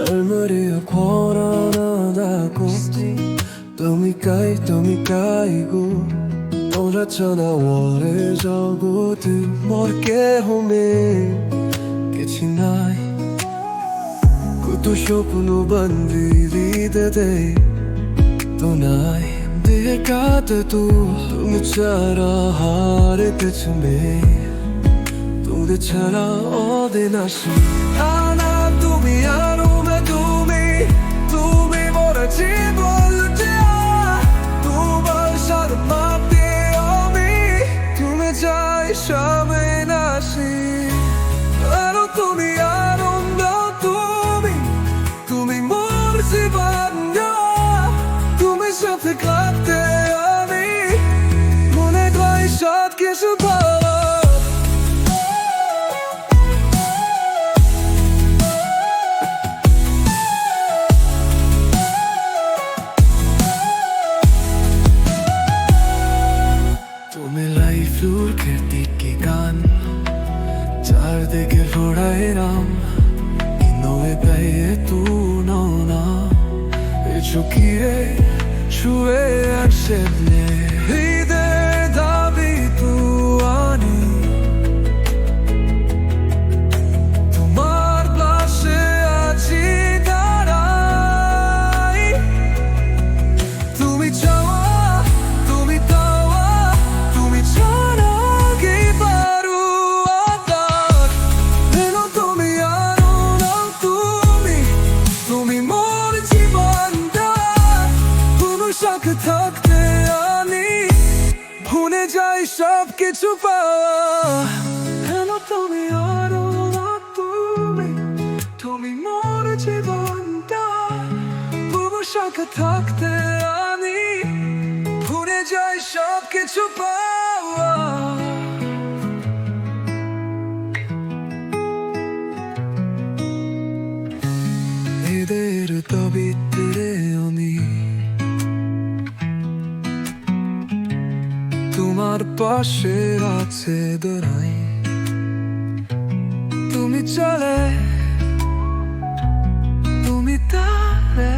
날마리야 권한하다고 떠미 까이고 떠났잖아 월에 적어도 모르게 홈에 끝이 나이 Photoshop'unu bandiri Donai Dekate tu Tumchara harete chume Tude chara ode nashi Ana tumi arome Tumi mora jiboltea Tu balshar mati ami Tume jai shame nashi Aro tumi arome Tumi morsi banya Tumi সাথে কাটতে আমি মনে কয় সব কিছু ভালো তুমি life লুকের দিকে গান চারদিকে ঘোড়ায় রাম নয়ে গায়ে তু না চুকিয়ে ছুঁয়ে আসে হৃদয়ের দাবি তু আনি তোমার পাশে আছি দাঁড়াই তুমি চাওয়া তুমি পাওয়া তুমি ছাড়া কি পারু আদার যেন তুমি আরো না তুমি মোর জীবনটা তোমার সাথে থাকতে আমি ভুলে যাই সব কিছু পাওয়া যেন তুমি আরো না তুমি মোর জীবনটা তোমার সাথে থাকতে আমি ভুলে যাই সব কিছু পাওয়া এদের তবিত্রে আমি তোমার পাশে আছে দোরাই তুমি চলে তুমি তারে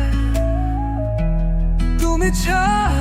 তুমি ছাড়া